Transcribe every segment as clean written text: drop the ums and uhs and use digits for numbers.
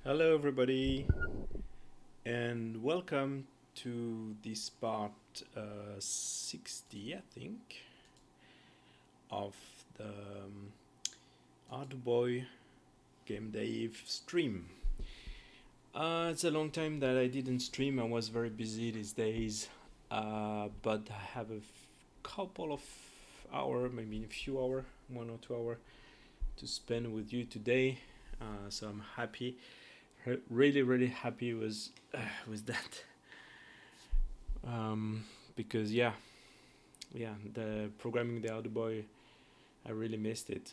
Hello, everybody, and welcome to this part 60, I think, of the Arduboy Game Dave stream. It's a long time that I didn't stream. I was very busy these days, but I have a couple of hour, maybe a few hour, 1 or 2 hour to spend with you today. So I'm happy, really happy with that. Because yeah, the programming the Arduboy, I really missed it.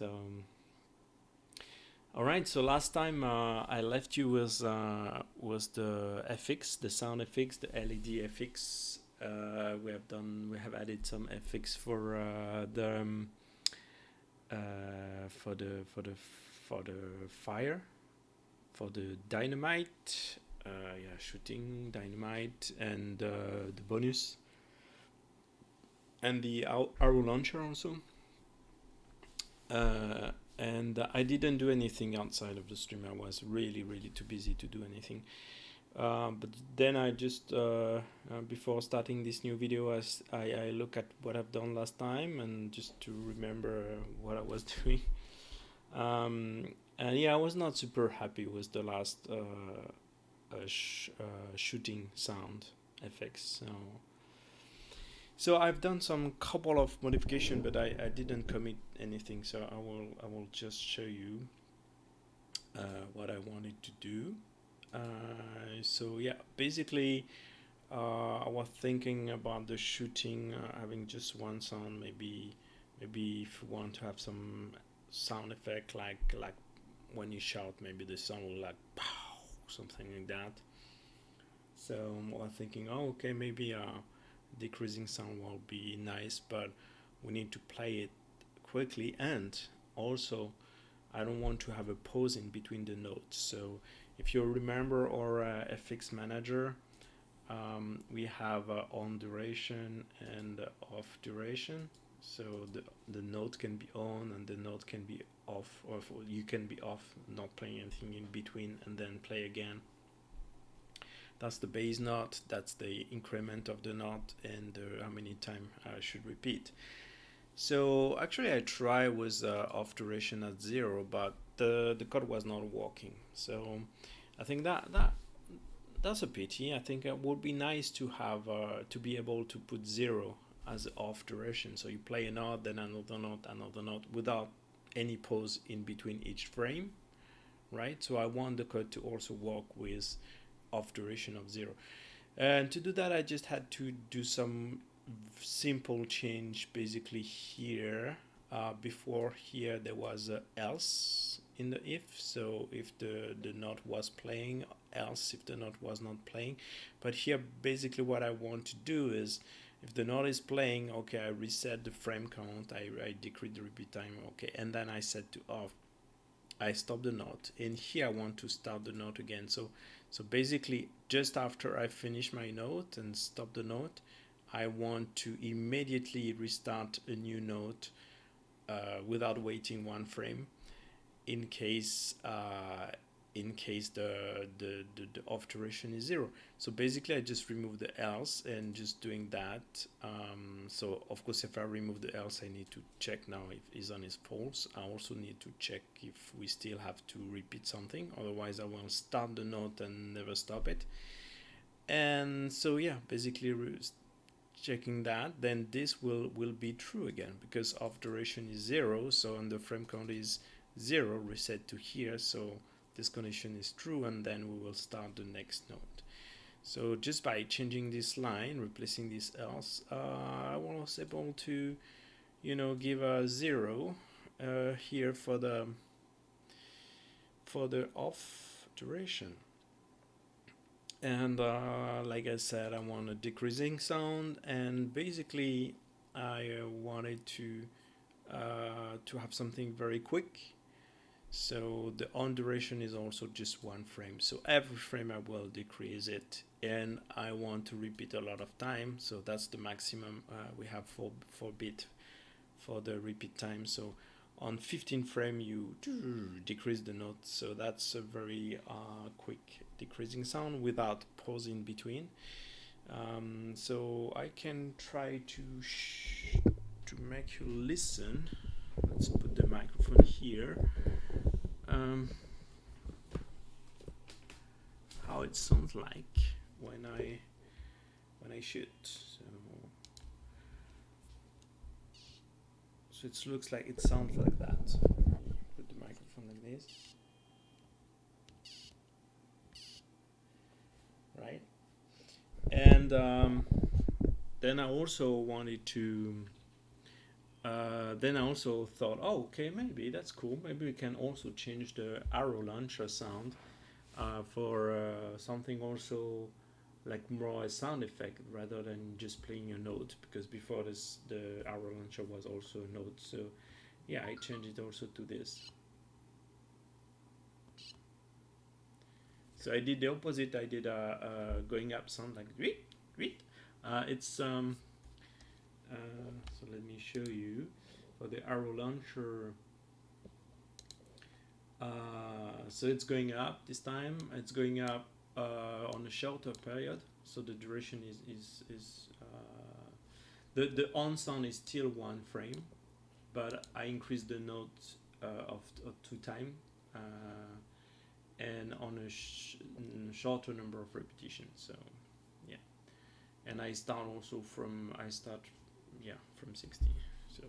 All right, so last time I left you was the FX, the sound FX, the LED FX. We have added some FX for the fire, for the dynamite, shooting dynamite, and the bonus, and the arrow launcher also. And I didn't do anything outside of the stream. I was really too busy to do anything. But then I just before starting this new video, I look at what I've done last time and just to remember what I was doing. And yeah, I was not super happy with the last shooting sound effects. So I've done some couple of modification, but I didn't commit anything. So I will just show you what I wanted to do. So yeah, basically, I was thinking about the shooting having just one sound. Maybe if you want to have some sound effect like when you shout, maybe the sound will like pow, something like that. So I was thinking, oh, okay, maybe decreasing sound will be nice, but we need to play it quickly, and also I don't want to have a pause in between the notes. So if you remember our FX manager, we have on duration and off duration. So the note can be on and the note can be off, or you can be off, not playing anything in between, and then play again. That's the base note, that's the increment of the note, and how many times I should repeat. So actually I tried with off duration at 0, but the code was not working. So I think that's a pity. I think it would be nice to have to be able to put 0 as off duration. So you play a note, then another note without any pause in between each frame, right? So I want the code to also work with off duration of 0. And to do that, I just had to do some simple change basically here. Before here there was a else in the if, so if the note was playing, else if the note was not playing. But here basically what I want to do is, if the note is playing, okay, I reset the frame count, I decrease the repeat time, okay, and then I set to off. I stop the note, and here I want to start the note again. So basically, just after I finish my note and stop the note, I want to immediately restart a new note without waiting one frame, in case the off duration is 0. So basically I just remove the else and just doing that. So of course if I remove the else, I need to check now if is on is false. I also need to check if we still have to repeat something, otherwise I will start the note and never stop it. And so yeah, basically checking that, then this will be true again, because off duration is 0, so and the frame count is 0, reset to here, so this condition is true, and then we will start the next node. So just by changing this line, replacing this else, I was able to, give a 0 here for the off duration. And like I said, I want a decreasing sound, and basically I wanted to have something very quick. So the on duration is also just one frame. So every frame I will decrease it, and I want to repeat a lot of time. So that's the maximum we have for bit for the repeat time. So on 15 frame you decrease the note, so that's a very quick decreasing sound without pause in between. So I can try to make you listen. Let's put the microphone here. How it sounds like when I shoot. So it looks like it sounds like that. Put the microphone like this, right? And then I also wanted to. Then I also thought, oh, okay, maybe that's cool. Maybe we can also change the arrow launcher sound for something also like more a sound effect rather than just playing a note, because before this the arrow launcher was also a note. So yeah, I changed it also to this. So I did the opposite. I did going up sound like it's so let me show you for the arrow launcher. So it's going up this time. It's going up on a shorter period, so the duration is the on sound is still 1 frame, but I increased the note of 2 times and on a shorter number of repetitions. So yeah, and I start also from from 60. So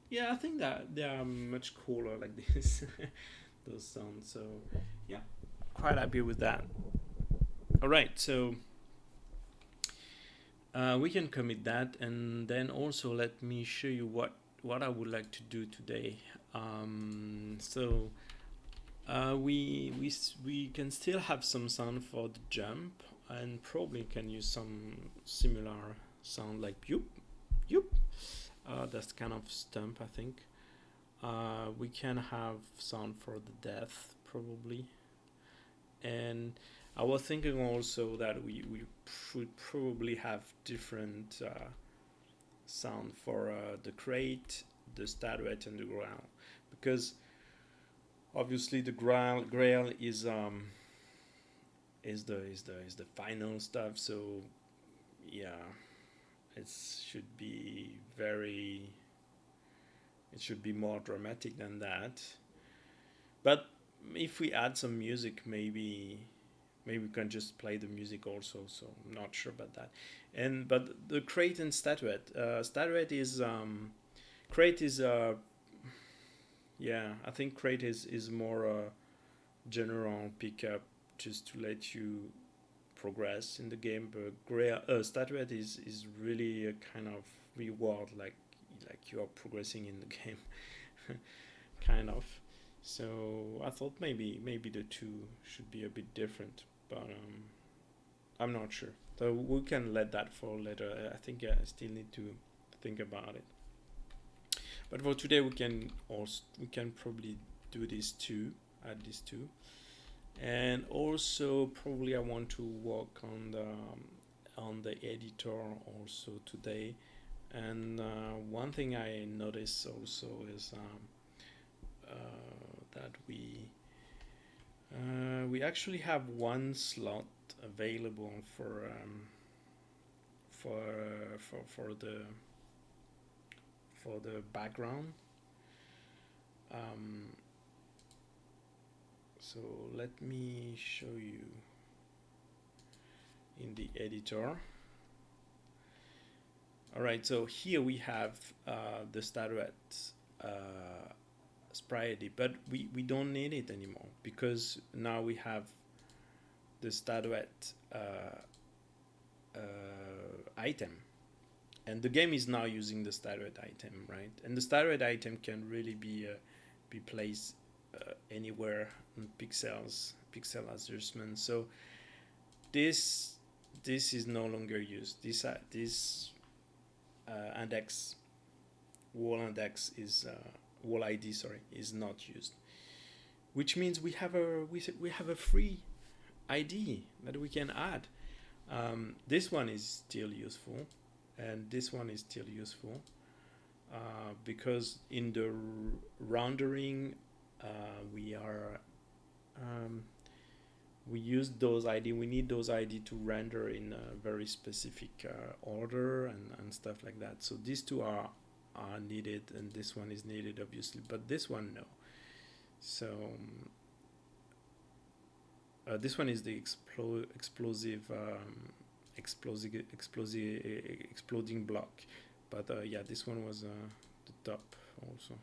yeah, I think that they are much cooler like this. Those sounds. So yeah, quite happy with that. All right, so we can commit that, and then also let me show you what I would like to do today. So we can still have some sound for the jump, and probably can use some similar sound like yoop yoop. That's kind of stump, I think. We can have sound for the death probably, and I was thinking also that we should probably have different sound for the crate, the statuette, and the grail, because obviously the grail is the final stuff. So yeah, it should be more dramatic than that. But if we add some music, maybe we can just play the music also. So I'm not sure about that. But the crate and statuette, crate is yeah, I think crate is more general pickup just to let you progress in the game. But statuette is really a kind of reward, like you are progressing in the game, kind of. So I thought maybe the two should be a bit different, but I'm not sure. So we can let that for later. I think I still need to think about it. But for today, we can probably do these two, add these two, and also probably I want to work on the editor also today. And one thing I noticed also is that we actually have one slot available for the background. So let me show you in the editor. All right, so here we have the statuette sprite, but we don't need it anymore, because now we have the statuette item, and the game is now using the statuette item, right? And the statuette item can really be placed anywhere in pixel adjustment. So this is no longer used. This index, wall index is wall ID, sorry, is not used, which means we have a free ID that we can add. This one is still useful, and this one is still useful. because in the rendering we are we use those ID. We need those ID to render in a very specific order and stuff like that. So these two are needed, and this one is needed obviously, but this one no. So this one is the exploding block, but yeah, this one was the top also,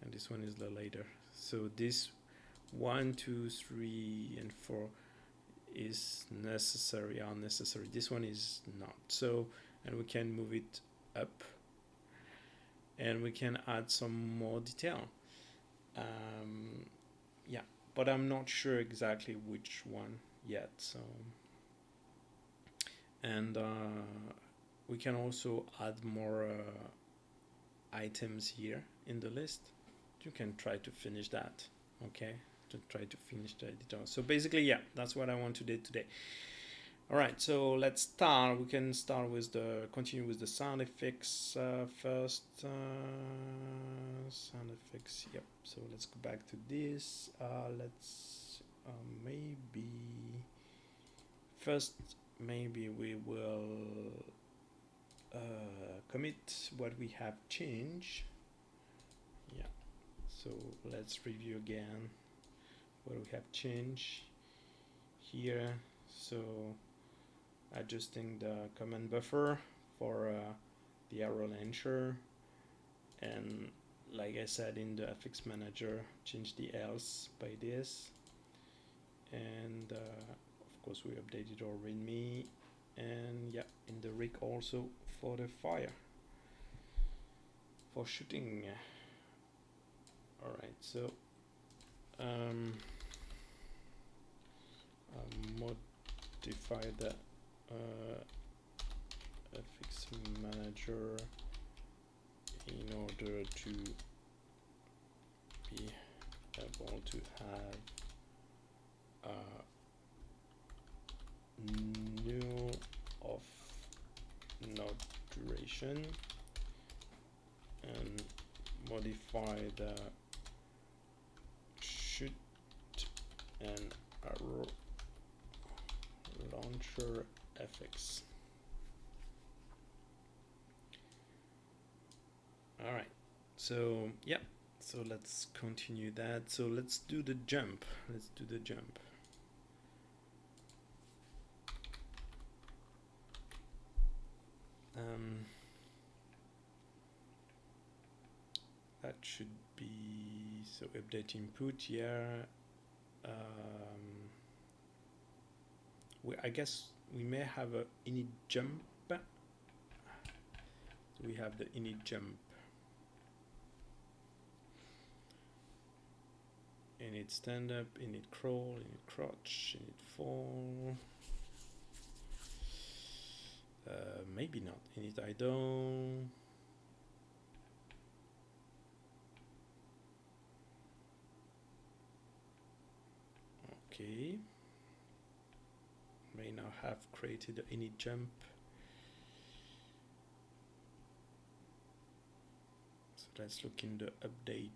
and this one is the later. So this 1, 2, 3, and 4 is are necessary. This one is not. So, and we can move it up, and we can add some more detail. Yeah, but I'm not sure exactly which one yet. So, and we can also add more items here in the list. You can try to finish that. Okay, to try to finish the editor. So basically, yeah, that's what I want to do today. All right, so let's start. We can start with continue with the sound effects first. Sound effects, yep. So let's go back to this. Let's maybe first, maybe we will commit what we have changed. Yeah, so let's review again what we have changed here. So adjusting the command buffer for the arrow launcher, and like I said in the FX manager, change the else by this, and of course we updated our readme, and yeah, in the rig also for the fire, for shooting. All right, so modify the FX manager in order to be able to have null of node duration, and modify the shoot and arrow launcher FX. All right, so yeah, so let's continue that. So let's do the jump. That should be, so update input, yeah. I guess we may have a init jump. We have the init jump, init stand up, init crawl, init crouch, init fall. Maybe not init idle. Okay, may now have created the init jump. So let's look in the update.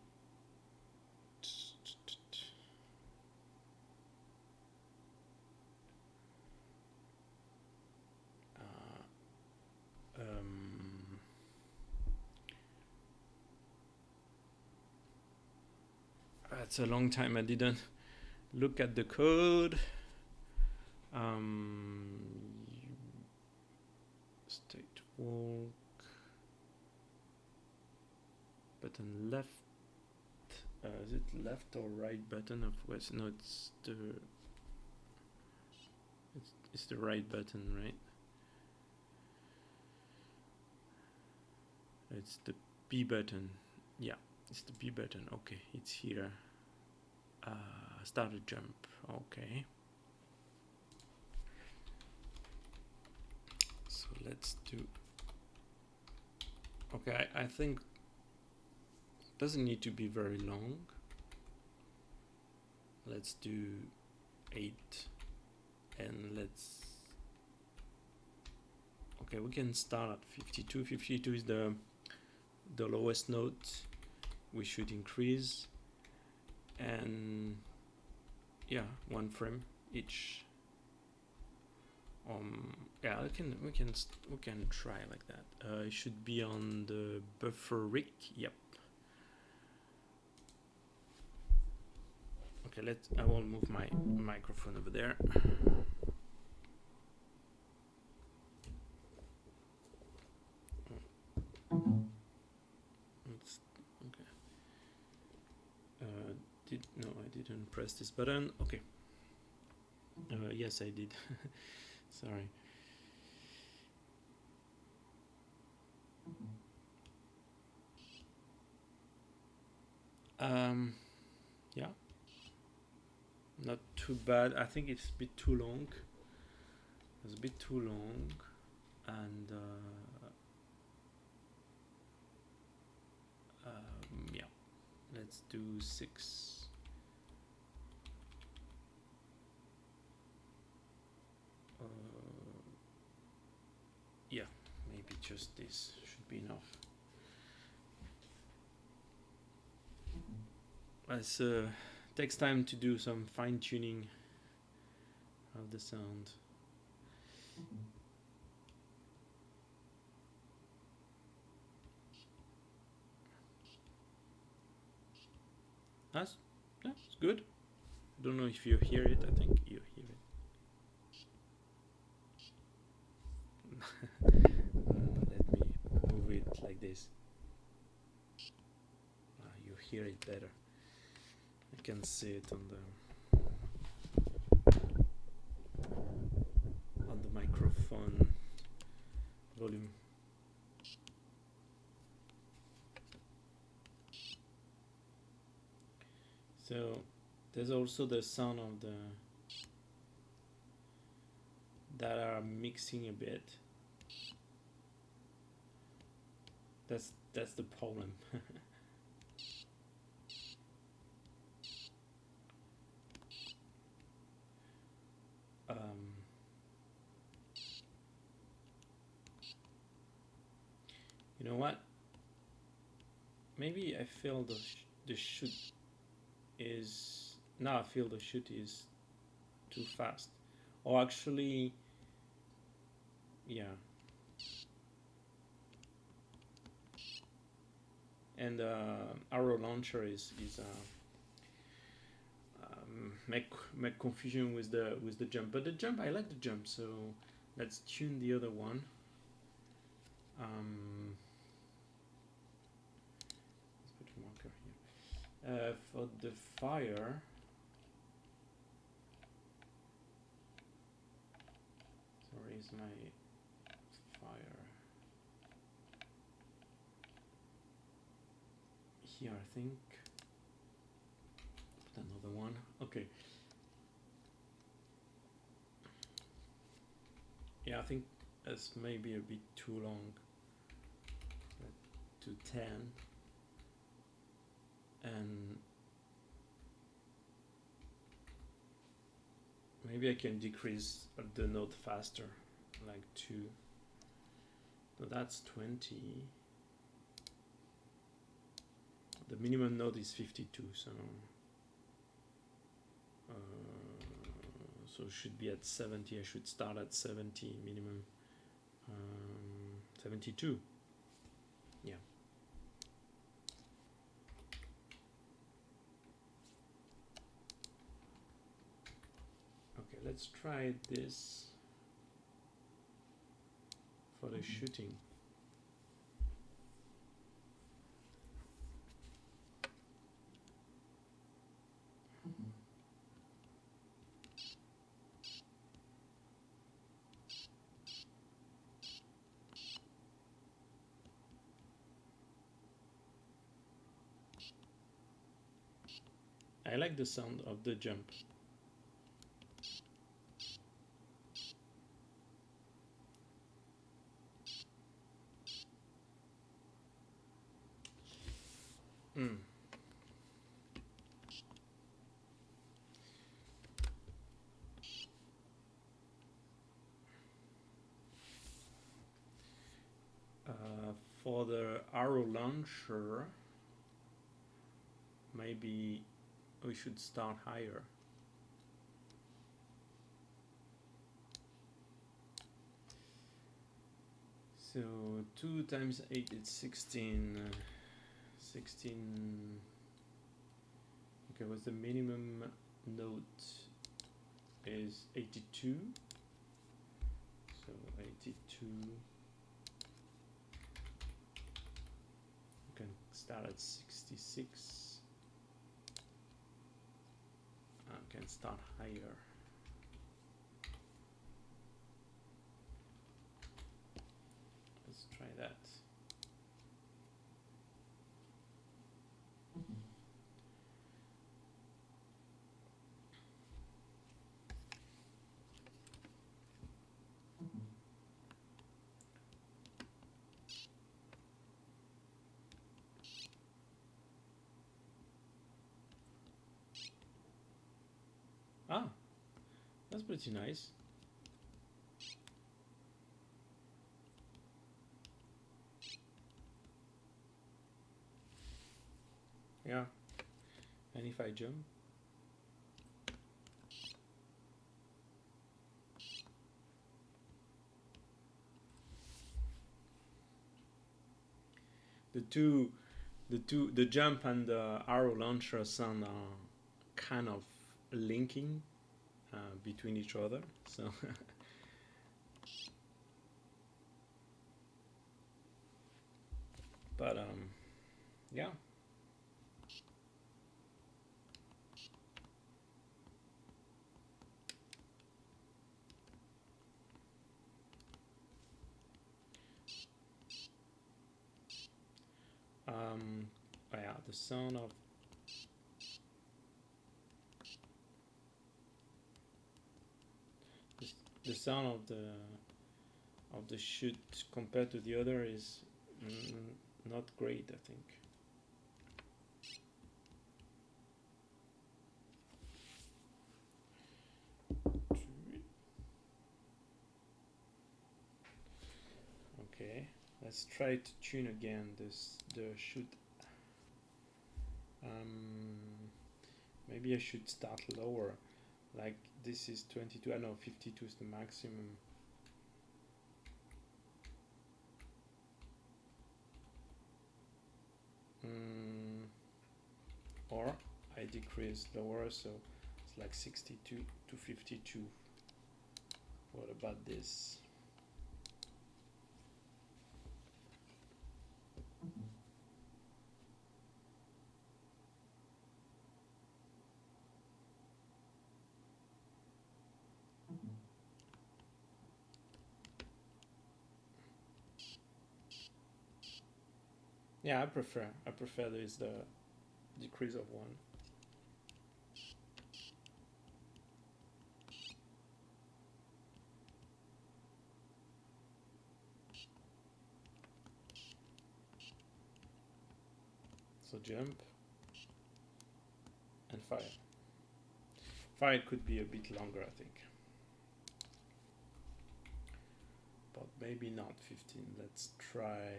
It's a long time I didn't look at the code. State walk, button left. Is it left or right button? Of course, no, it's the right button, right? It's the B button. Yeah, it's the B button. Okay, it's here. Start a jump. Okay. So let's do. Okay, I think it doesn't need to be very long. Let's do 8, and let's. Okay, we can start at 52. 52 is the lowest note we should increase, and yeah, 1 frame each. Yeah, we can try like that. It should be on the buffer rig. Yep. Okay, I will move my microphone over there. Okay. No, I didn't press this button. Okay. Yes, I did. Sorry. Yeah. Not too bad. I think it's a bit too long. It's a bit too long, and yeah. Let's do 6. Yeah, maybe just this should be enough. As takes time to do some fine tuning of the sound. That's good. I don't know if you hear it. I think you hear it. Let me move it like this. You hear it better. I can see it on the microphone volume. So there's also the sound of that are mixing a bit. That's the problem. You know what? Maybe I feel the shoot is now. I feel the shoot is too fast, or actually, yeah. And arrow launcher is make confusion with the jump, but the jump, I like the jump, so let's tune the other one. Let's put a marker here. For the fire, sorry, is my fire here? I think. Put another one. Okay. Yeah, I think that's maybe a bit too long. To 10, and maybe I can decrease the note faster, like 2. So that's 20. The minimum note is 52, so so it should be at 70. I should start at 70 minimum. 72. Yeah. Okay, let's try this for the shooting. I like the sound of the jump. For for the arrow launcher, maybe we should start higher. So 2 times 8 is 16. 16. Okay, what's the minimum note? Is 82. So 82. You can start at 66. I can start higher. Let's try that. Ah, that's pretty nice. Yeah. And if I jump? The jump and the arrow launcher sound kind of linking between each other. So but yeah. Oh yeah, the sound of the sound of the shoot compared to the other is not great, I think. Okay, let's try to tune again the shoot. Maybe I should start lower. Like this is 22. I know 52 is the maximum. Or I decrease lower, so it's like 62 to 52. What about this? Yeah, I prefer this the decrease of 1. So jump and fire. Fire could be a bit longer, I think. But maybe not 15. Let's try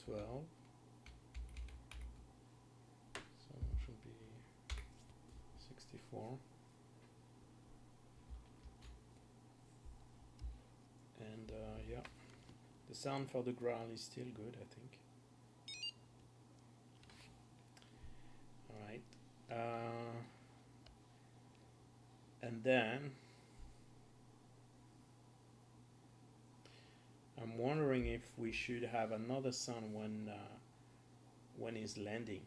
12. So it should be 64. And yeah, the sound for the ground is still good, I think. Alright. And then I'm wondering if we should have another sound when he's landing.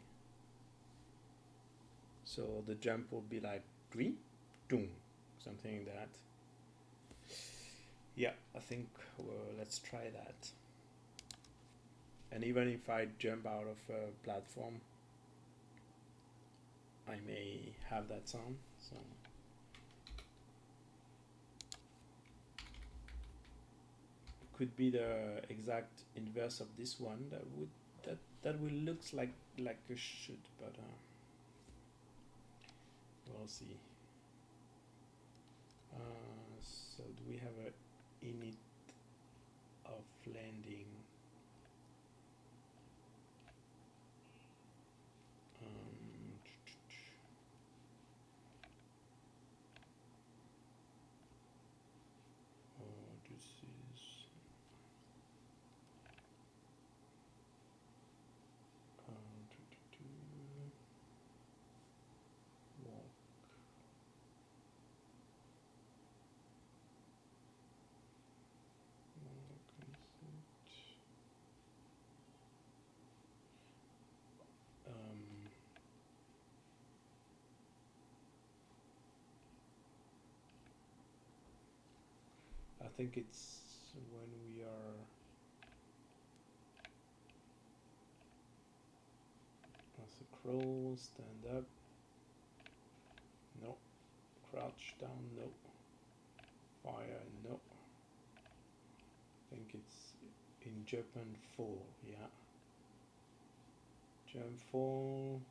So the jump will be like green, doom, something like that. Yeah, I think let's try that. And even if I jump out of a platform, I may have that sound. So it could be the exact inverse of this one. That will looks like a shoot, but we'll see. So do we have a init of landing. Oh, this is walk. I think it's when we are as a crawl, stand up, no, crouch down, no, fire, no. I think it's in jump and fall, yeah. Jump, fall.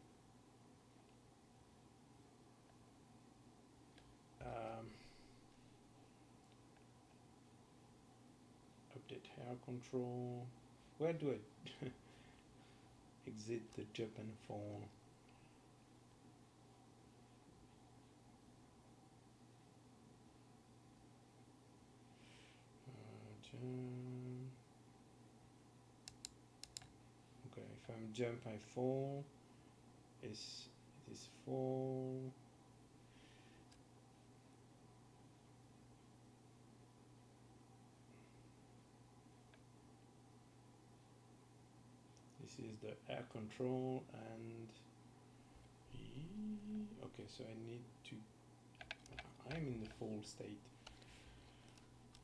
Update hair control. Where do I exit the jump and fall? Okay, if I'm jump, I fall. It is fall. This is the air control and okay, so I need to, I'm in the fall state.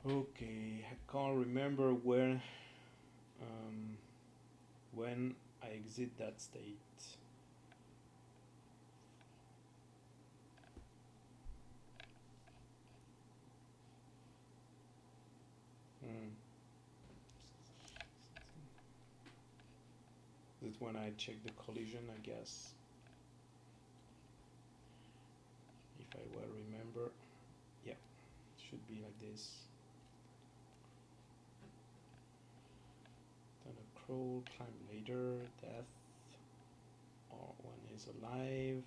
Okay, I can't remember when I exit that state. That's when I check the collision, I guess. If I well remember. Yeah, it should be like this. Then a crawl, climb later, death, or one is alive.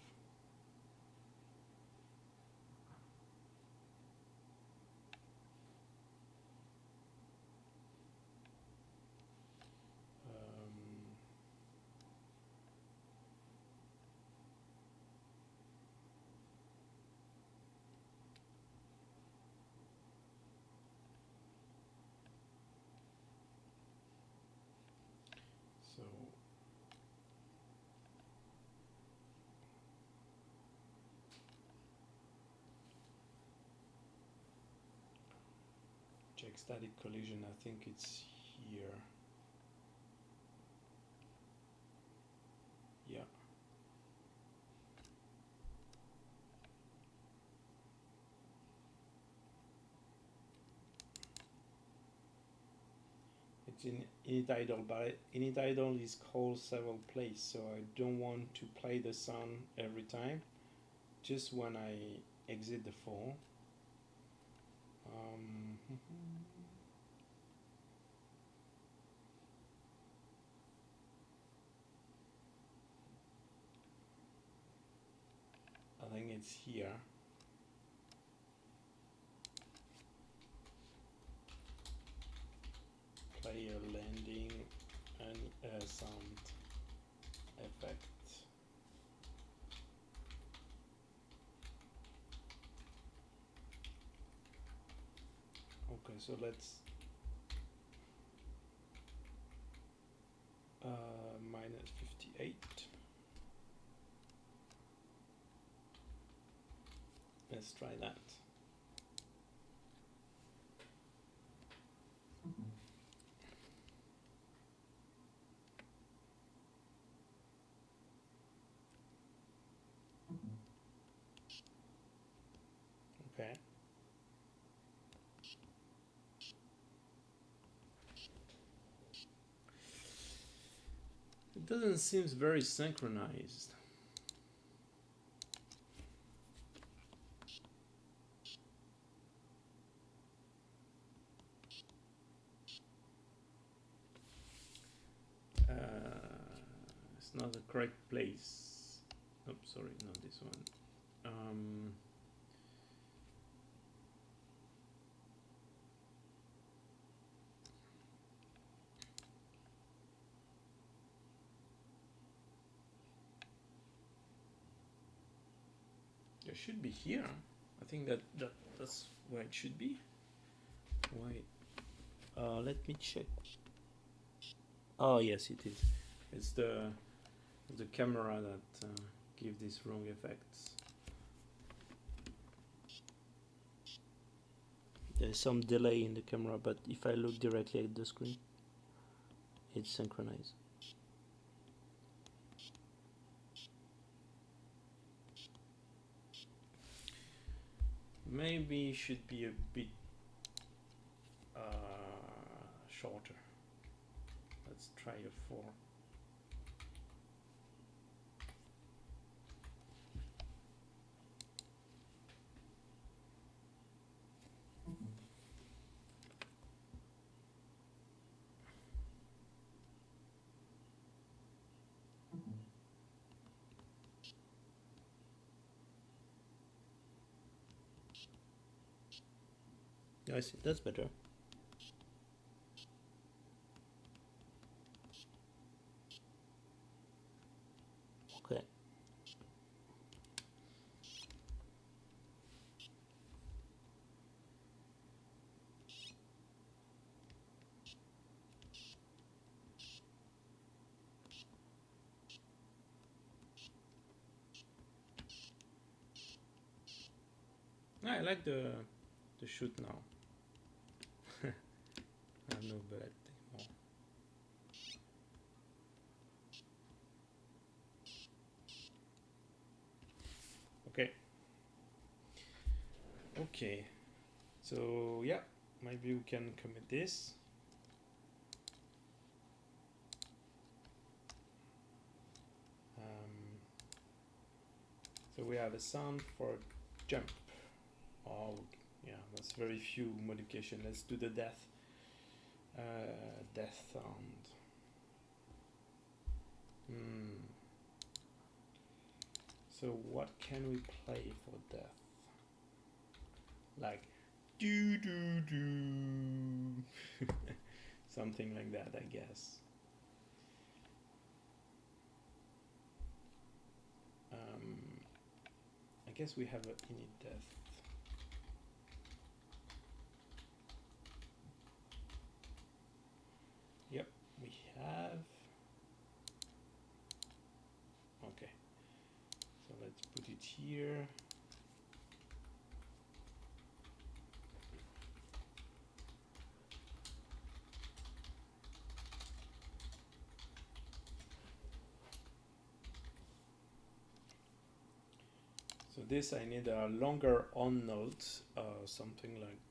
So check static collision, I think it's here. Yeah. It's in init idle, but init idle is called several plays, so I don't want to play the sound every time, just when I exit the fall. I think it's here. Player landing and sound effect. Okay, so let's minus 58. Let's try that. Okay. It doesn't seem very synchronized. not the correct place. Oh, sorry, not this one. It should be here. I think that's where it should be. Wait. Let me check. Oh yes, it is. It's the camera that gives these wrong effects. There's some delay in the camera, but if I look directly at the screen, it's synchronized. Maybe it should be a bit shorter. Let's try a 4. I see, that's better. Okay. I like the shoot now. I have no bullet anymore. Okay. Okay. So yeah, maybe we can commit this. So we have a sound for jump. Oh, yeah, that's very few modification. Let's do the death sound. So what can we play for death? Like do do do, something like that, I guess. I guess we have a init death. Yep, we have. Okay, so let's put it here. So this, I need a longer on note, something like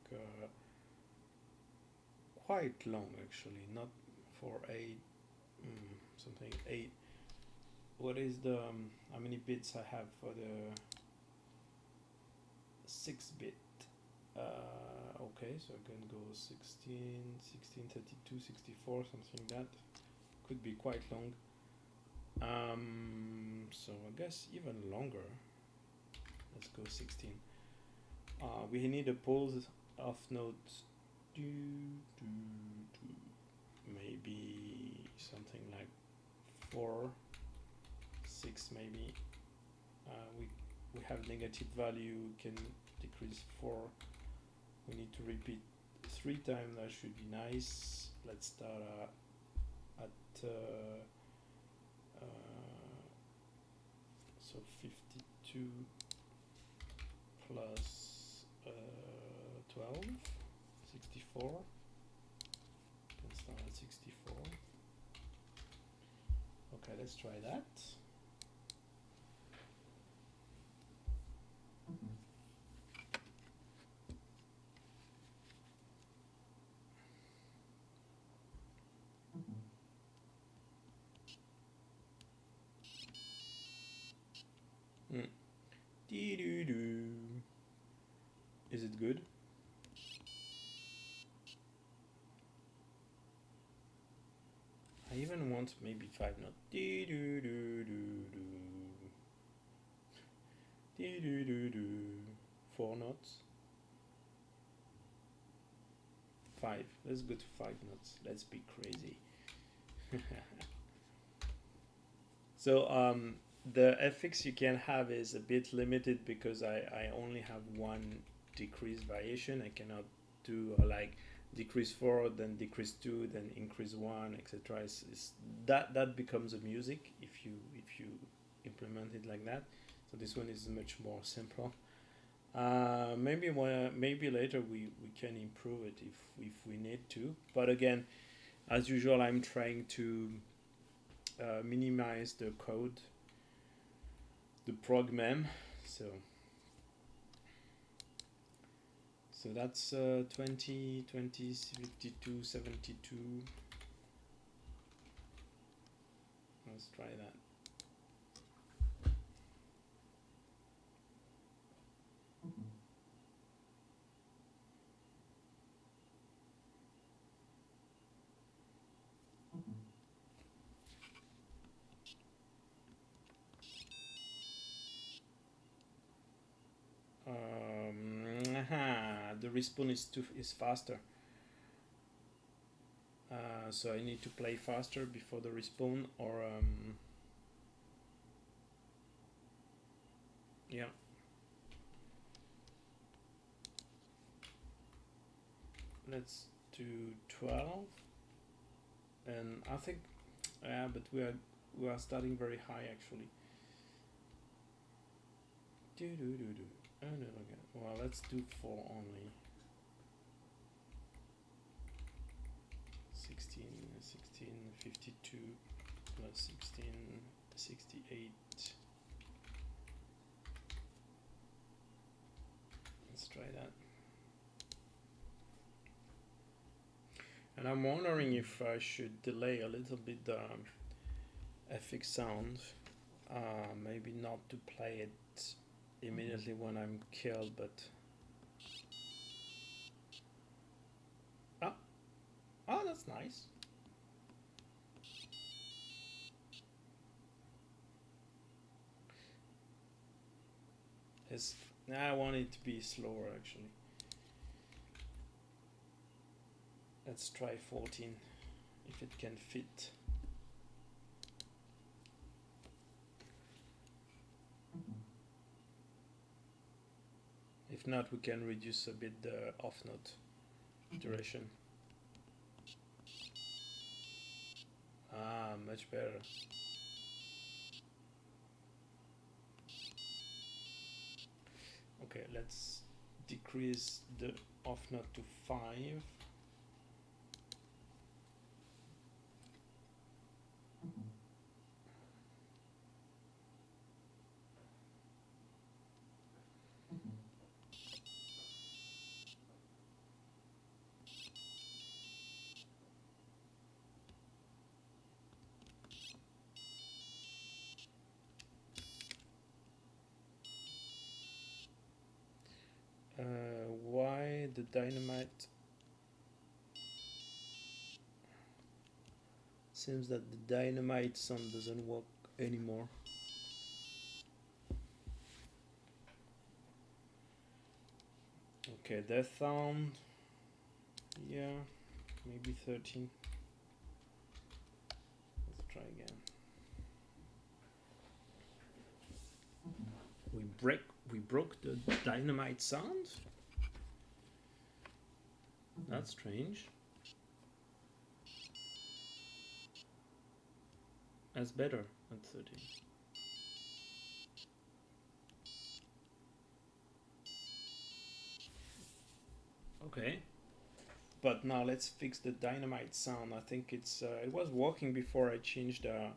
quite long actually, not for 8, something 8. What is the, how many bits I have for the 6-bit? Okay, so I can go 16, 16, 32, 64, something like that. Could be quite long. So I guess even longer. Let's go 16. We need a pause off note. Maybe something like 4, 6 maybe. We have negative value, we can decrease 4. We need to repeat 3 times, that should be nice. Let's start at so 52 plus 12, 64. Can start at 64. Okay, let's try that. Is it good? I even want maybe 5 notes. 4 notes. 5. Let's go to 5 notes. Let's be crazy. So the FX you can have is a bit limited because I only have one decrease variation. I cannot do like decrease 4, then decrease 2, then increase 1, etc. That becomes a music if you implement it like that. So this one is much more simple. Maybe later we can improve it if we need to. But again, as usual, I'm trying to minimize the code, the prog mem. So that's 20, 20, 52, 72. Let's try that. The respawn is faster. So I need to play faster before the respawn, or yeah. Let's do 12, and I think, yeah, but we are starting very high actually. Oh no, okay. Well, let's do 4 only. 16, 52 plus 16, 68. Let's try that. And I'm wondering if I should delay a little bit the FX sound. Maybe not to play it immediately when I'm killed, but oh, that's nice. I want it to be slower actually. Let's try 14 if it can fit. If not, we can reduce a bit the off note duration. Much better. Okay, let's decrease the off note to 5. Why the dynamite? Seems that the dynamite sound doesn't work anymore. Okay, death sound. Yeah, maybe 13. Let's try again. We broke the dynamite sound? That's strange. That's better at 13. Okay. But now let's fix the dynamite sound. I think it was working before I changed the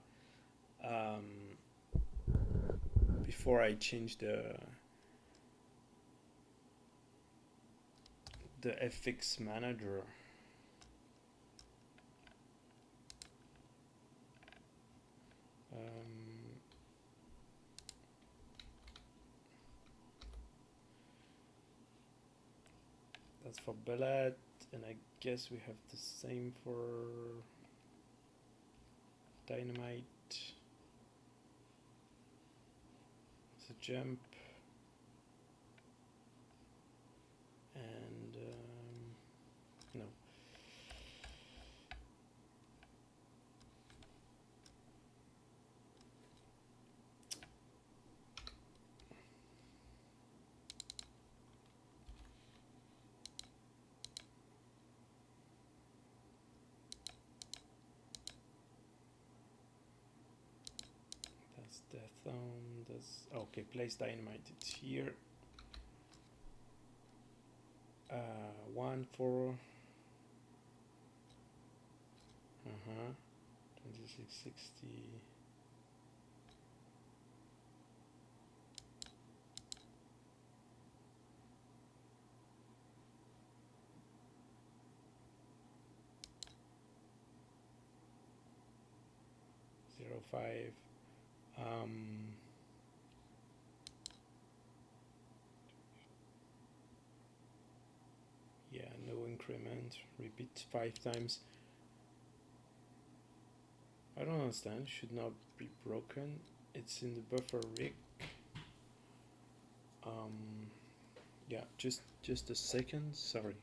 the FX manager. That's for Bellet, and I guess we have the same for Dynamite. It's a jump. the thumb does. Okay, place dynamite. It's here. 1 4. 2660. Zero 05. Yeah, no increment. Repeat 5 times. I don't understand. Should not be broken. It's in the buffer rig. Yeah, just a second. Sorry.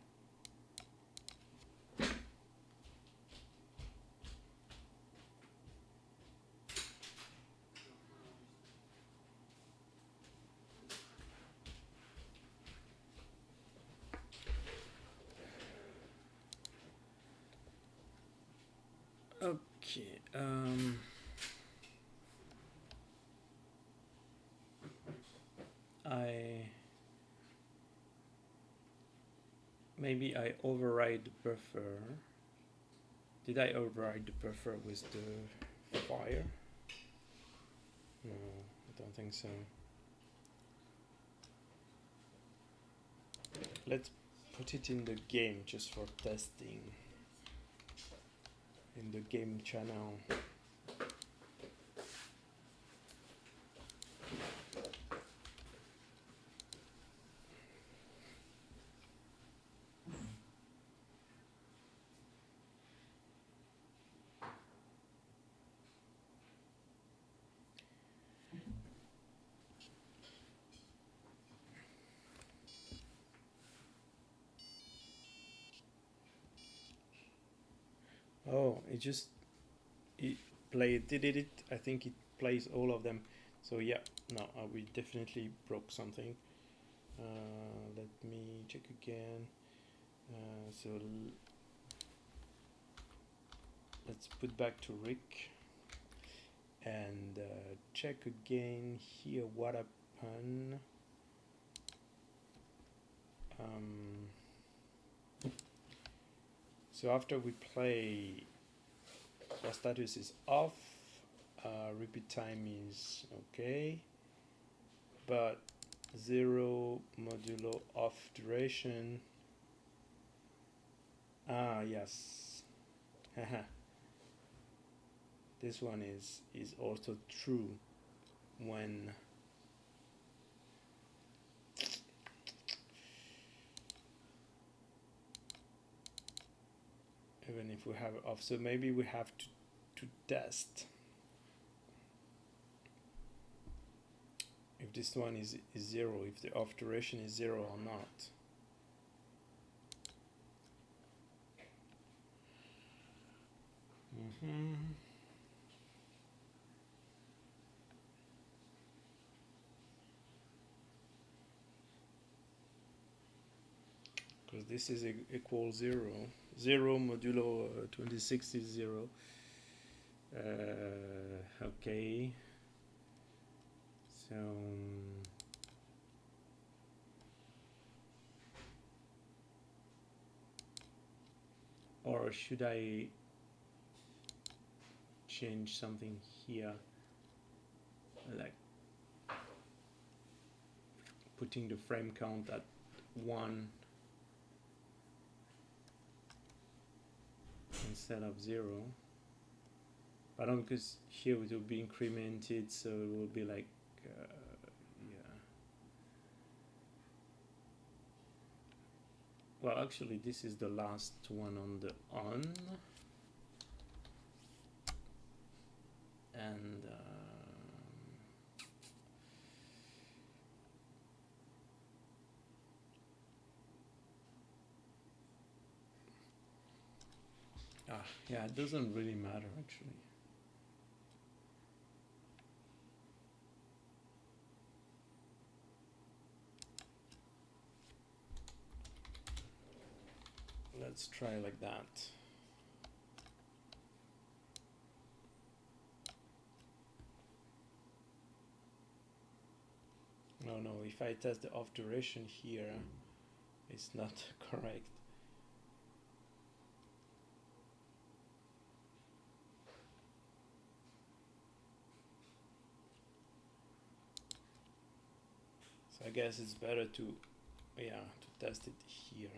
Okay. Maybe I override the buffer. Did I override the buffer with the fire? No, I don't think so. Let's put it in the game just for testing. In the game channel. Oh, it did it. I think it plays all of them. So yeah, no, we definitely broke something. Let me check again. So let's put back to Rick and check again here what happened. So after we play, the status is off, repeat time is okay, but 0 modulo off duration. Yes. This one is also true when even if we have it off. So maybe we have to test if this one is 0, if the off duration is 0 or not. Because this is equal 0. 0 modulo 26 is 0. Okay. So or should I change something here, like putting the frame count at 1 instead of 0? But not because here it will be incremented, so it will be like yeah. Well, actually this is the last one on the on, and yeah, it doesn't really matter actually. Let's try like that. no, if I test the off duration here, it's not correct. So I guess it's better to, yeah, to test it here.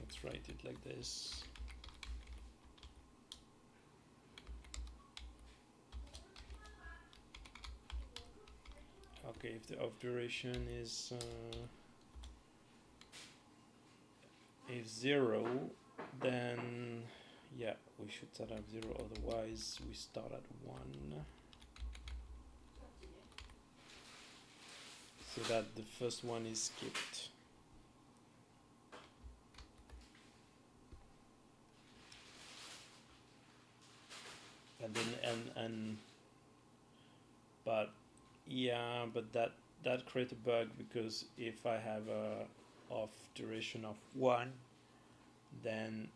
Let's write it like this. Okay, if the off duration is 0, then yeah, we should start at 0, otherwise we start at 1. So that the first one is skipped. And then but yeah, but that creates a bug, because if I have a off duration of 1, then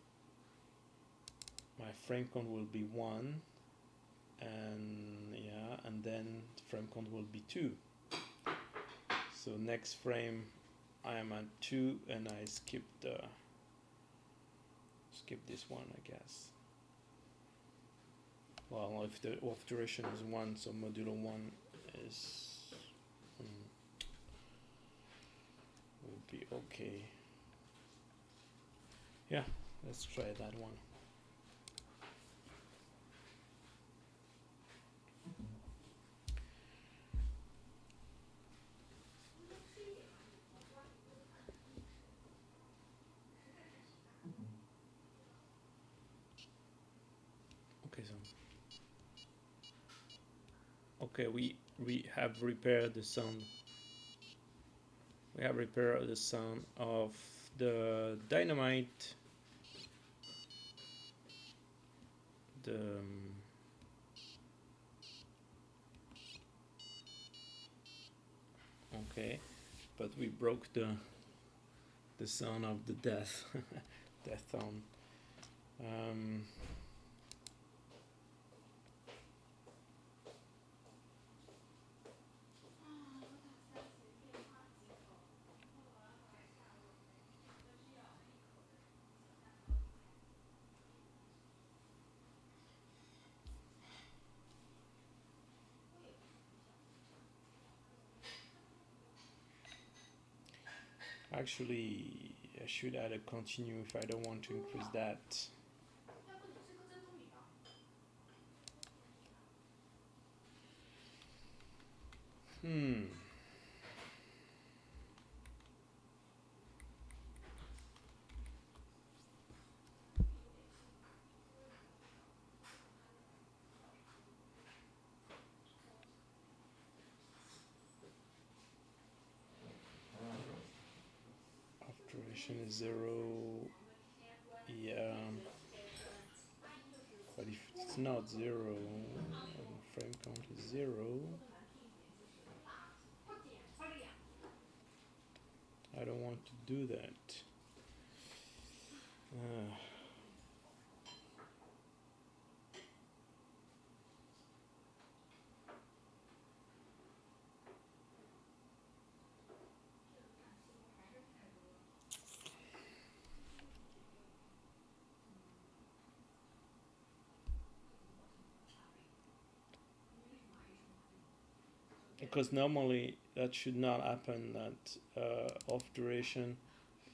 my frame count will be 1, and yeah, and then the frame count will be 2. So next frame I am at 2, and I skip this one, I guess. Well, if the off duration is 1, so modulo 1 is will be okay. Yeah, let's try that one. Okay, so okay, we have repaired the sound. We have repaired the sound of the dynamite. Okay, but we broke the sound of the death death sound. Actually, I should add a continue if I don't want to increase that. Duration is 0. Yeah, but if it's not 0 and frame count is 0, I don't want to do that. Because normally that should not happen, that off duration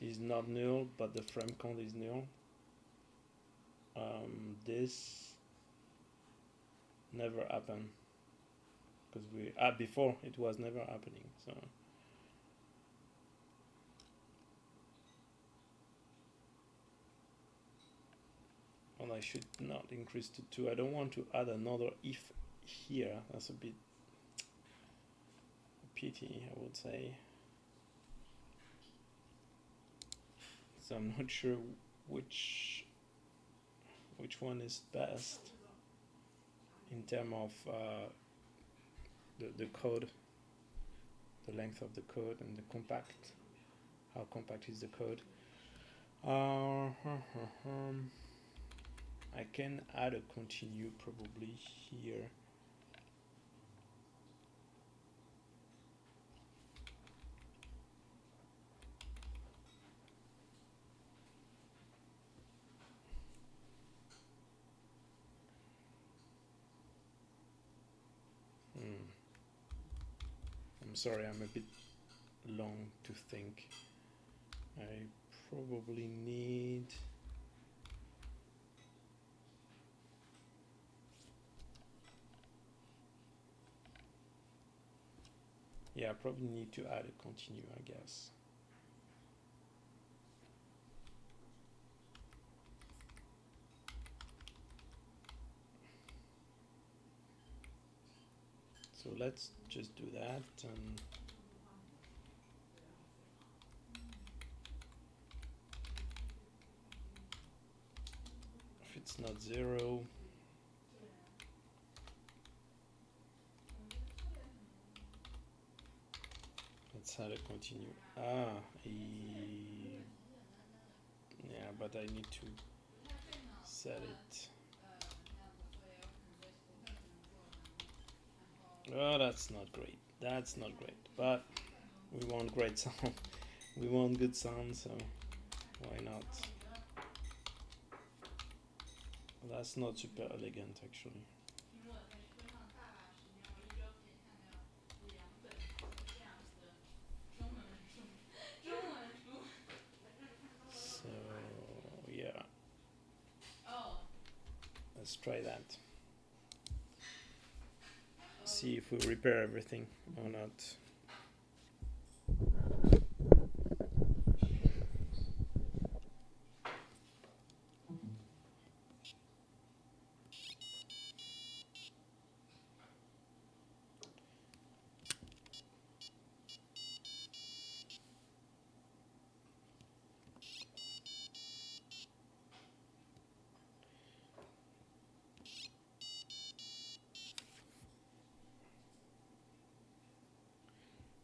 is not null, but the frame count is null. This never happened, because we before it was never happening. So and I should not increase to 2. I don't want to add another if here. That's a bit pity, I would say. So I'm not sure which one is best in terms of the code, the length of the code, and the compact, how compact is the code. I can add a continue probably here. I'm sorry, I'm a bit long to think. I probably need... Yeah, I probably need to add a continue, I guess. So let's just do that. And if it's not 0, let's add a continue. Yeah, but I need to set it. Oh, that's not great. That's not great. But we want great sound. We want good sound, so why not? That's not super elegant, actually. So, yeah. Let's try that. See if we repair everything or not.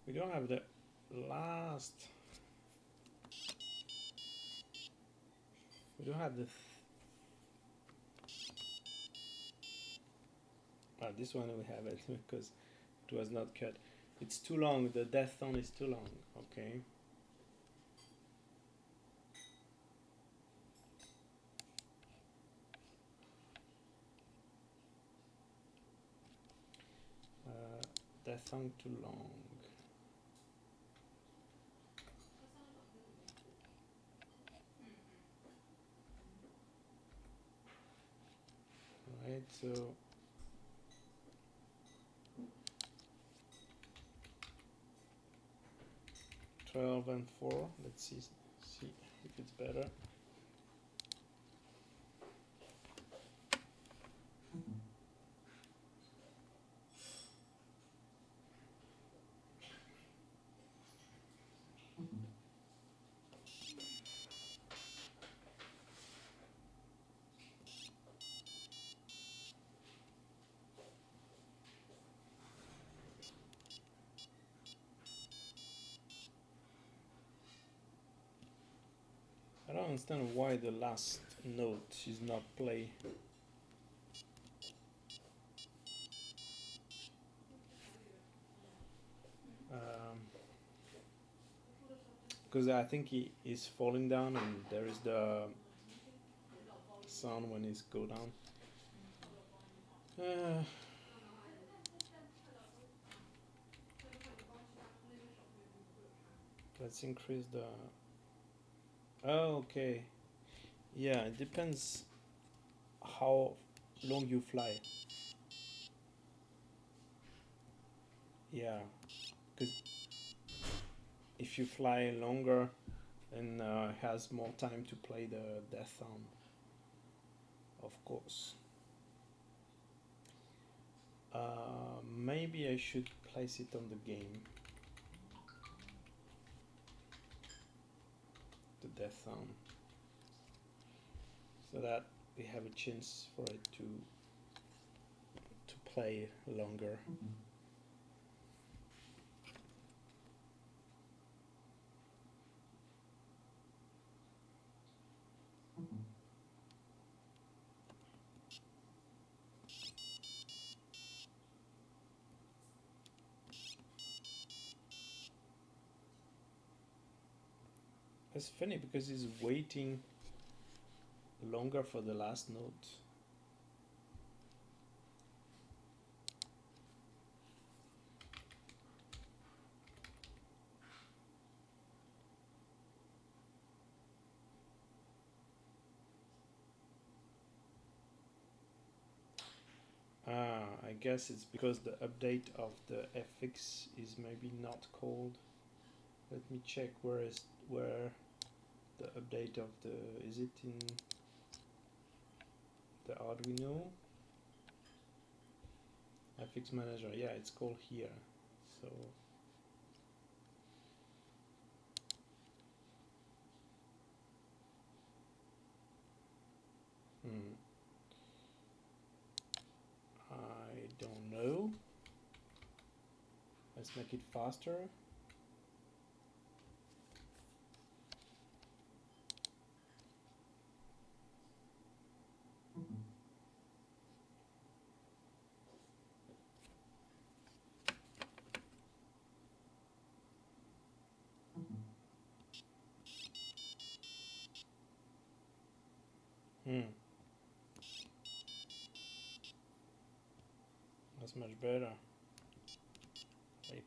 We don't have the last. We don't have the. This one we have it because it was not cut. It's too long. The death tone is too long. Okay. Death tone too long. Right. So. 12 and 4. Let's see if it's better. I don't understand why the last note is not play. Because I think he is falling down and there is the sound when it's go down. Let's increase the... Oh, okay. Yeah, it depends how long you fly. Yeah, because if you fly longer, then has more time to play the death sound, of course. Maybe I should place it on the game. The death sound, so that we have a chance for it to play longer. It's funny because he's waiting longer for the last note. I guess it's because the update of the FX is maybe not called. Let me check where the update of the, is it in the Arduino FX manager? Yeah, it's called here. So I don't know. Let's make it faster. That's much better. Wait.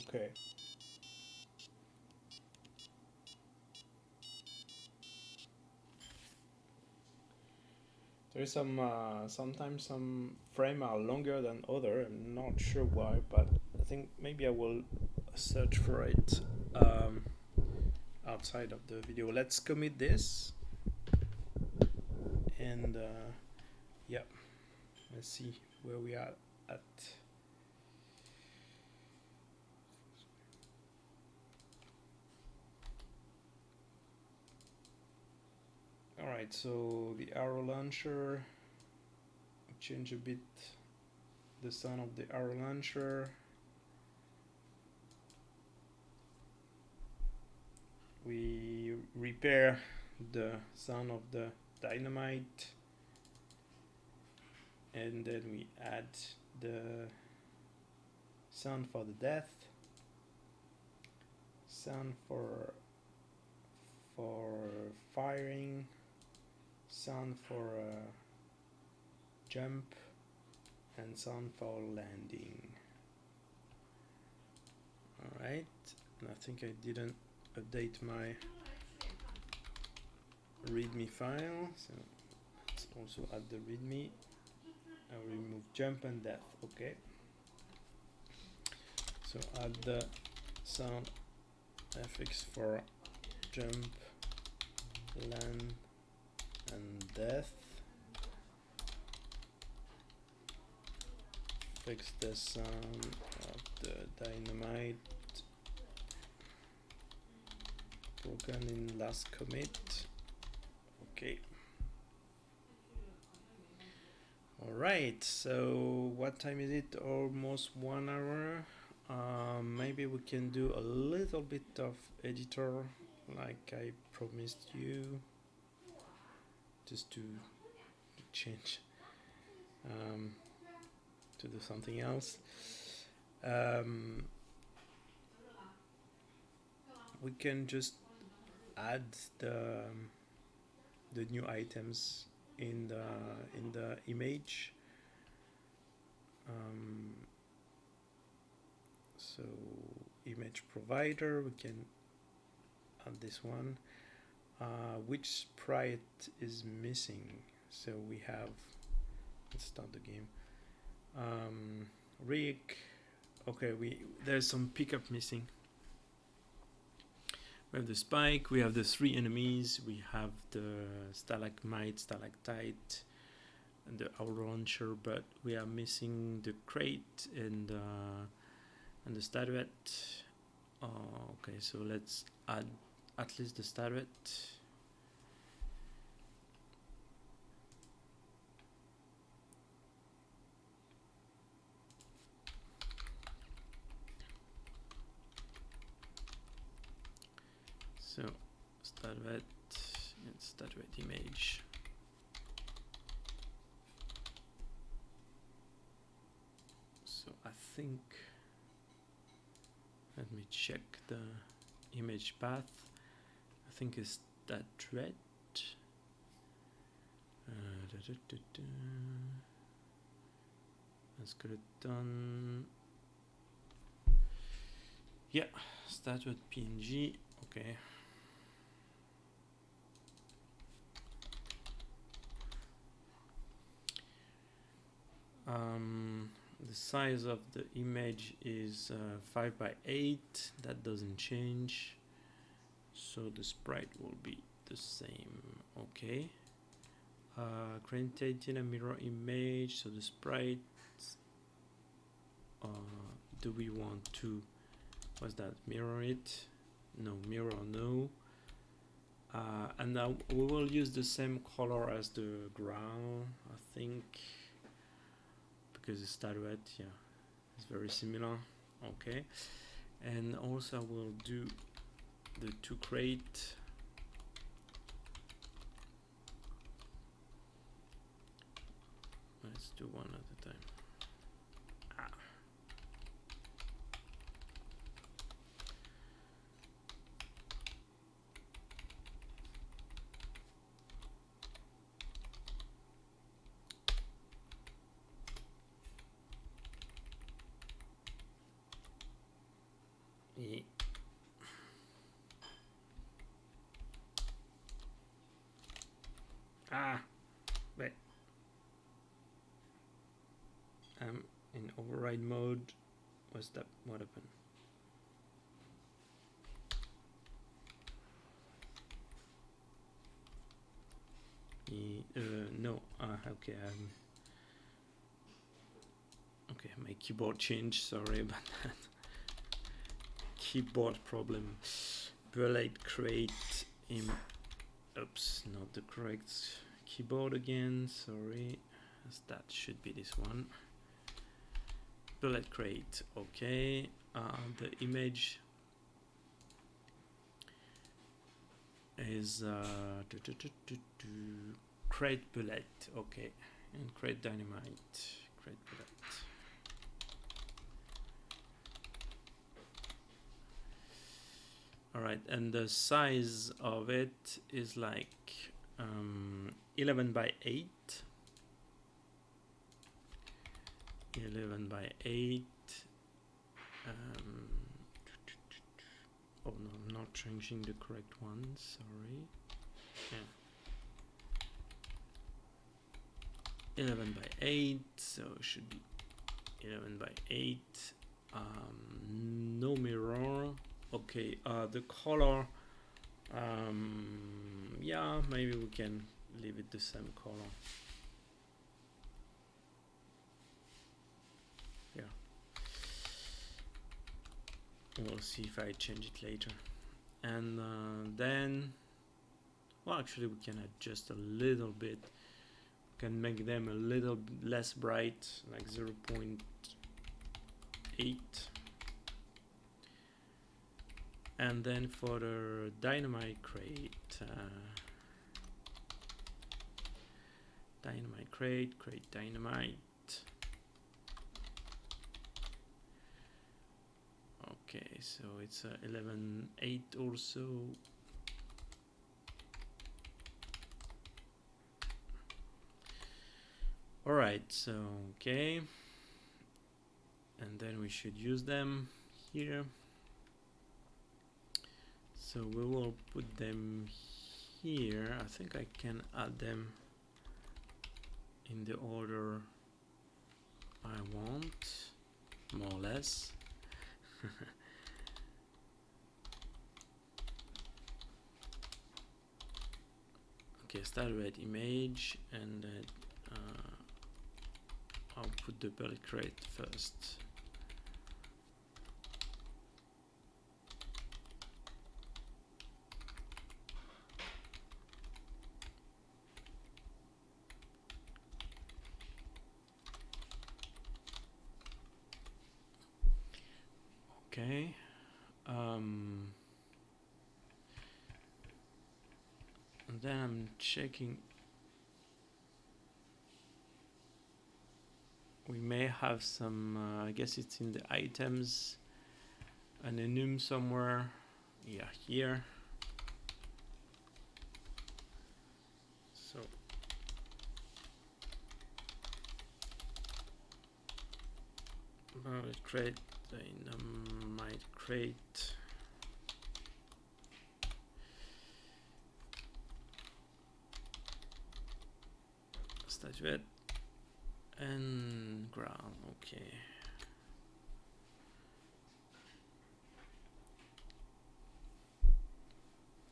Okay. There is some sometimes some frame are longer than other. I'm not sure why, but I think maybe I will search for it outside of the video. Let's commit this, and yeah, let's see where we are at. All right, so the arrow launcher, change a bit the sound of the arrow launcher. We repair the sound of the dynamite, and then we add the sound for the death, sound for firing, sound for jump, and sound for landing. Alright, and I think I didn't update my readme file, so let's also add the readme. I'll remove jump and death. Okay, so add the sound FX for jump, land, and death. Fix the sound of the dynamite broken in last commit. Okay. Alright, so what time is it? Almost 1 hour. Maybe we can do a little bit of editor like I promised you, just to change to do something else. We can just add the new items in the image. So image provider, we can add this one. Which sprite is missing? So we have, let's start the game. Rig. Okay, there's some pickup missing. We have the spike, we have the 3 enemies, we have the stalagmite, stalactite, our launcher, but we are missing the crate and the statuette. Okay, so let's add at least the statuette. So statuette and statuette image. So I think, let me check the image path. I think it's that thread. Let's get it done. Yeah, statuette PNG. Okay. The size of the image is 5 by 8. That doesn't change, so the sprite will be the same. Okay. Create in a mirror image. So the sprite. Do we want to? What's that? Mirror it? No, mirror no. And now we will use the same color as the ground, I think. Because the statuette, yeah, it's very similar. Okay, and also we'll do the to crate. Let's do one at a time. Wait. I'm in override mode. What's that? What happened? No. Okay. Okay. My keyboard changed. Sorry about that. Keyboard problem. Bullet crate. Oops, not the correct keyboard again. Sorry. That should be this one. Bullet crate. Okay. The image is crate bullet. Okay, and crate dynamite. Crate bullet. All right, and the size of it is like 11 by 8. 11 by 8. Oh no, I'm not changing the correct one. Sorry. Yeah. 11 by 8. So it should be 11 by 8. No mirror. Okay. The color. Yeah, maybe we can leave it the same color. Yeah. We'll see if I change it later. And then, well, actually we can adjust a little bit. We can make them a little less bright, like 0.8. And then for the dynamite crate, crate dynamite. Okay, so it's 11.8 also. All right, so okay, and then we should use them here. So we will put them here. I think I can add them in the order I want, more or less. Okay, start with image, and put the bullet crate first. Okay. And then I'm checking. We may have some, I guess it's in the items, an enum somewhere. Yeah, here. So bullet crate, dynamite crate. Statuette and ground. Okay.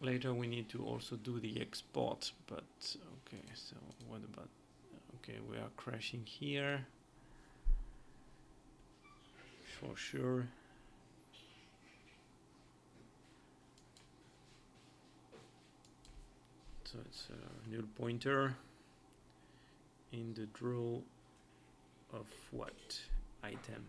Later we need to also do the export, but okay, so what about, okay, we are crashing here for sure. So it's a null pointer in the draw of what item?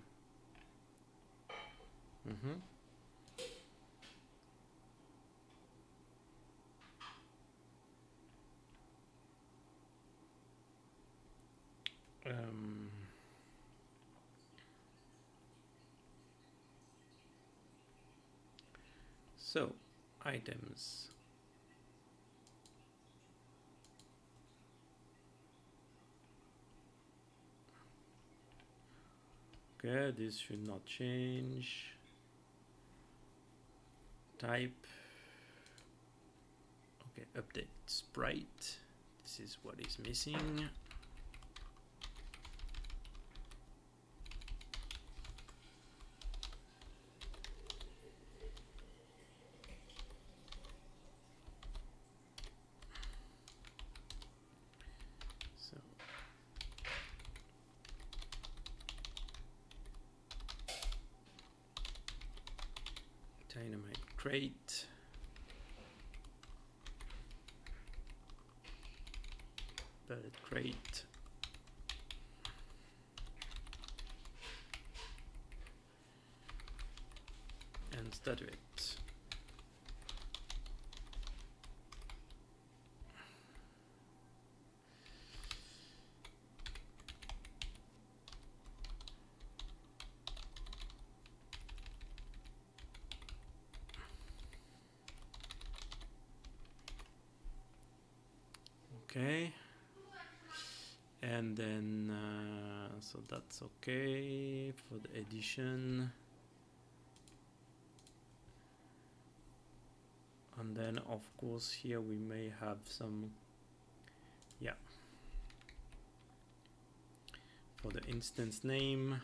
So items. Okay, this should not change. Type. Okay, update sprite. This is what is missing. So dynamite crate. Bullet crate. And statuette. Okay. And then so that's okay for the edition. And then of course here we may have some, yeah, for the instance name.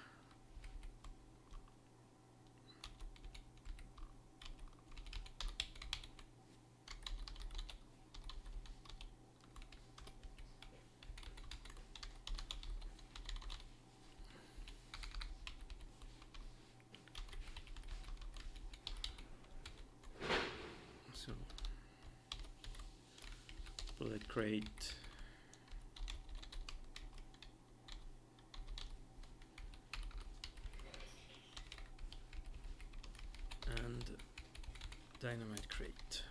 So bullet crate. And dynamite crate.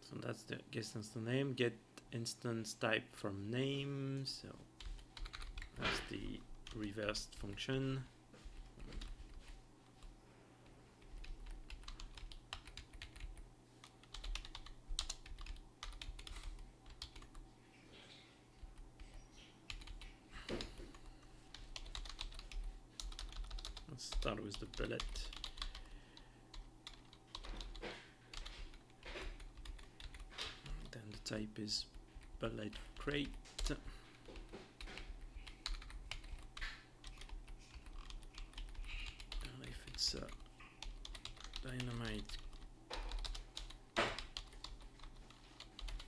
So that's the guess that's the name. Get instance type from name. So that's the reversed function. Let's start with the bullet. Then the type is bullet crate. If it's dynamite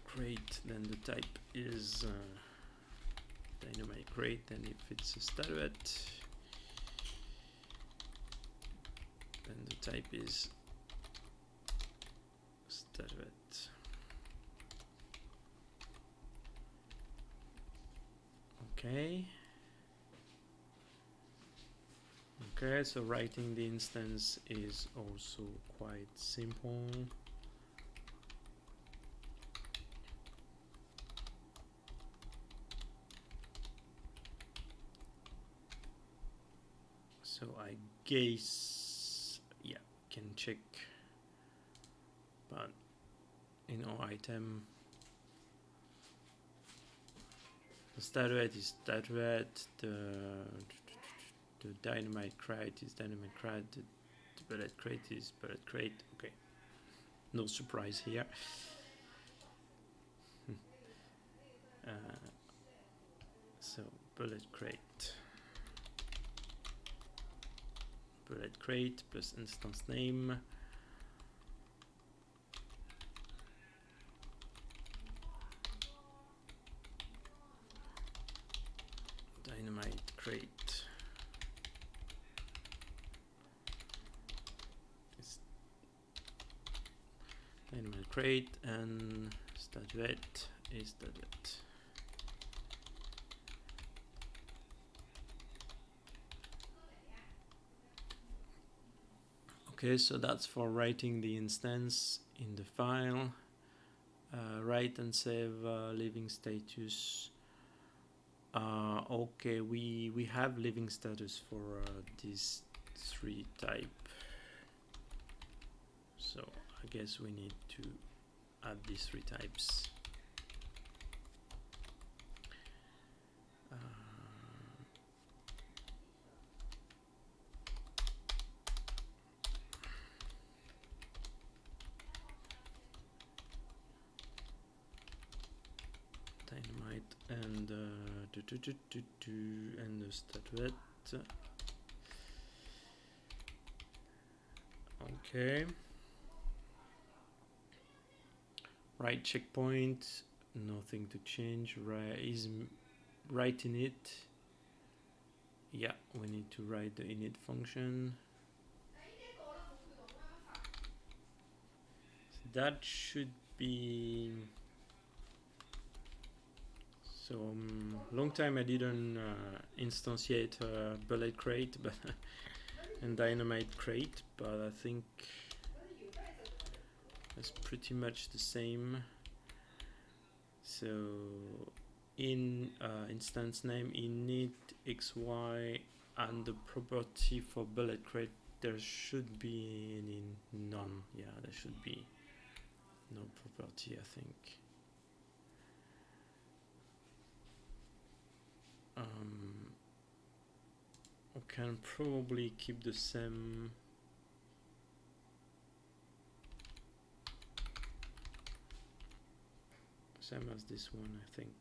crate, then the type is dynamite crate, and if it's a statuette, then the type is statuette. Okay. Okay, so writing the instance is also quite simple. So I guess, yeah, can check, but in our item, the statuette is statuette, the dynamite crate is dynamite crate, the bullet crate is bullet crate. Okay, no surprise here. So bullet crate plus instance name. Dynamite crate is dynamite crate, and statuette is statuette. Okay, so that's for writing the instance in the file. Write and save living status. Okay, we have living status for these three type. So I guess we need to add these three types. Dynamite and and the statuette. Okay. Right checkpoint, nothing to change. Right is right init. Yeah, we need to write the init function. So that should be. So long time I didn't instantiate bullet crate, but and dynamite crate, but I think it's pretty much the same. So in instance name init xy, and the property for bullet crate, there should be any none. Yeah, there should be no property, I think. We can probably keep the same. Same as this one, I think.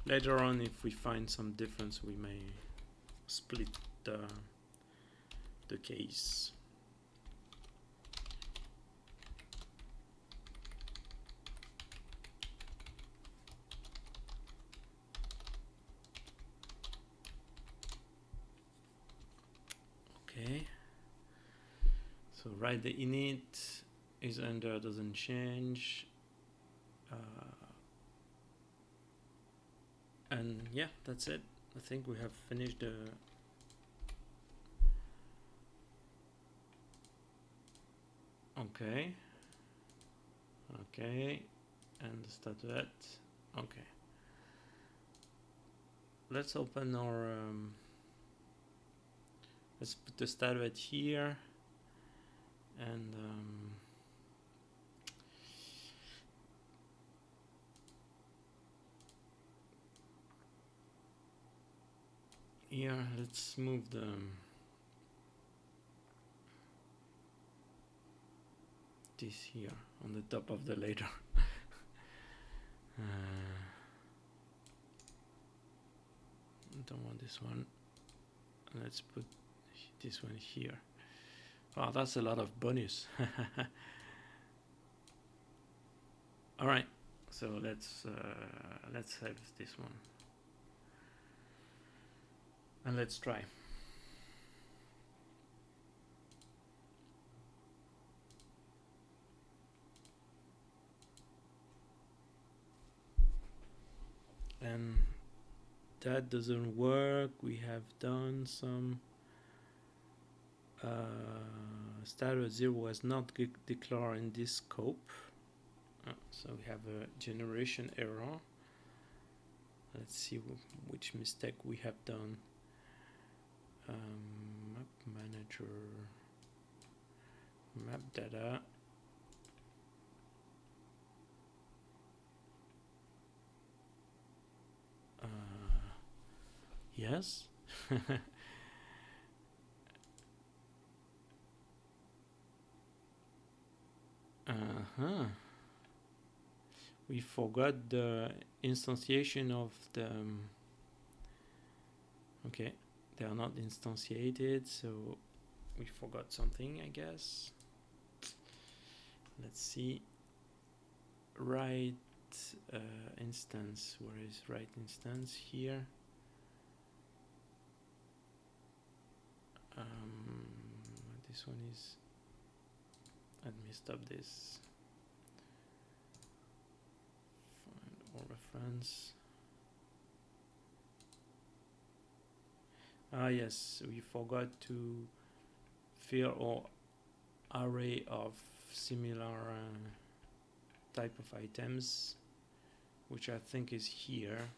Later on, if we find some difference, we may split the case. Okay. So write the init is under doesn't change. And yeah, that's it. I think we have finished the okay, and the statuette. Okay, let's open our let's put the statuette here, and here let's move the this here on the top of the ladder. Don't want this one. Let's put this one here. Wow, that's a lot of bonus. All right, so let's save this one and let's try. And that doesn't work. We have done some status at 0 was not declared in this scope. So we have a generation error. Let's see which mistake we have done. Map manager, map data. Yes. We forgot the instantiation of the okay, they are not instantiated, so we forgot something, I guess. Let's see. Right instance, where is right instance? Here. This one is, let me stop this. Find all reference. Ah yes, we forgot to fill our array of similar type of items, which I think is here.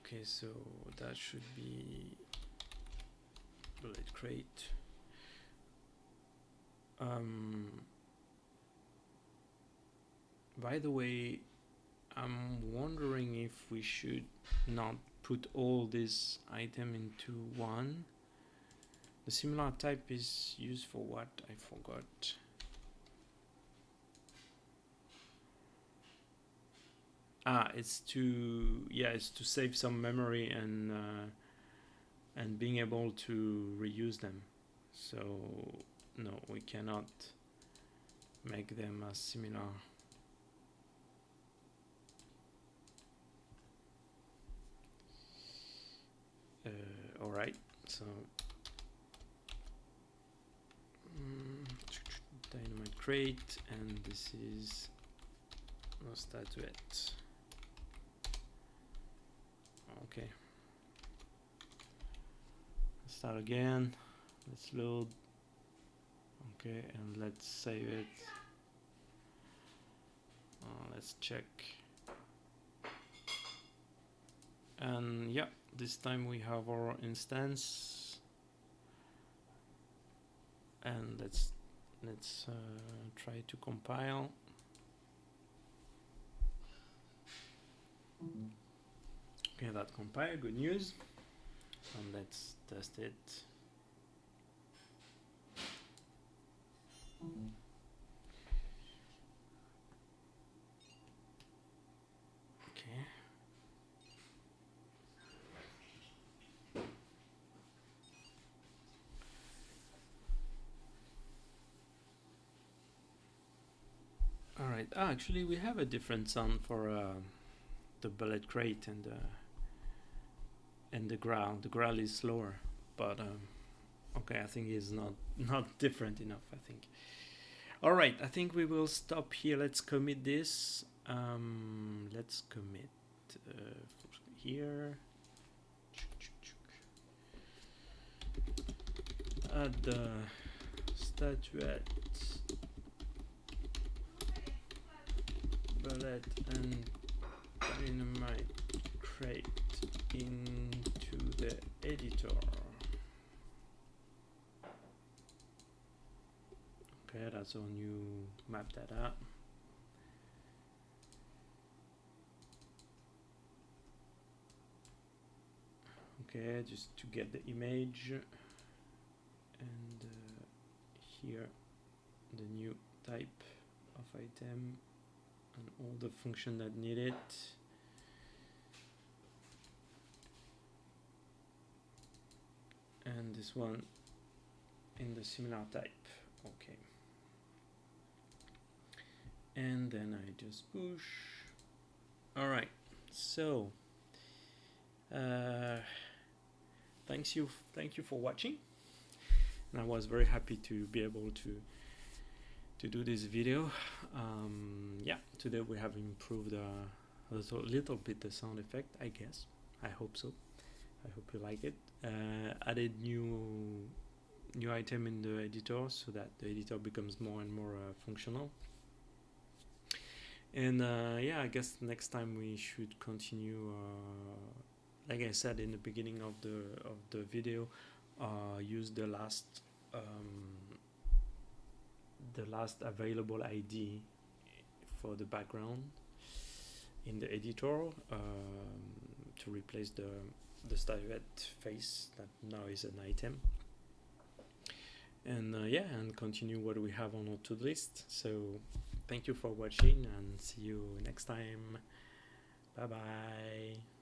Okay, so that should be bullet crate. By the way, I'm wondering if we should not put all this item into one. The similar type is used for what? I forgot. It's to save some memory and being able to reuse them. So no, we cannot make them as similar. All right, so dynamite crate, and this is no statuette. Okay, let's start again. Let's load. Okay, and let's save it. Let's check. And yeah, this time we have our instance. And let's try to compile. Okay, that compiled. Good news. And let's test it. Okay. All right. Actually, we have a different sound for the bullet crate and the growl. The growl is slower, but okay, I think it's not different enough, I think. All right, I think we will stop here. Let's commit this. Let's commit here. Add the statuette, bullet, and dynamite crate into the editor. Okay, that's our new map data. Okay, just to get the image, and here the new type of item and all the function that need it. And this one in the similar type. Okay. And then I just push. All right. So thank you for watching. And I was very happy to be able to do this video. Yeah, today we have improved a little bit the sound effect, I guess. I hope so. I hope you like it. Added new item in the editor so that the editor becomes more and more functional. And yeah, I guess next time we should continue. Like I said in the beginning of the video, use the last available ID for the background in the editor to replace the stylette face that now is an item. And yeah, and continue what we have on our to-do list. So thank you for watching and see you next time. Bye bye.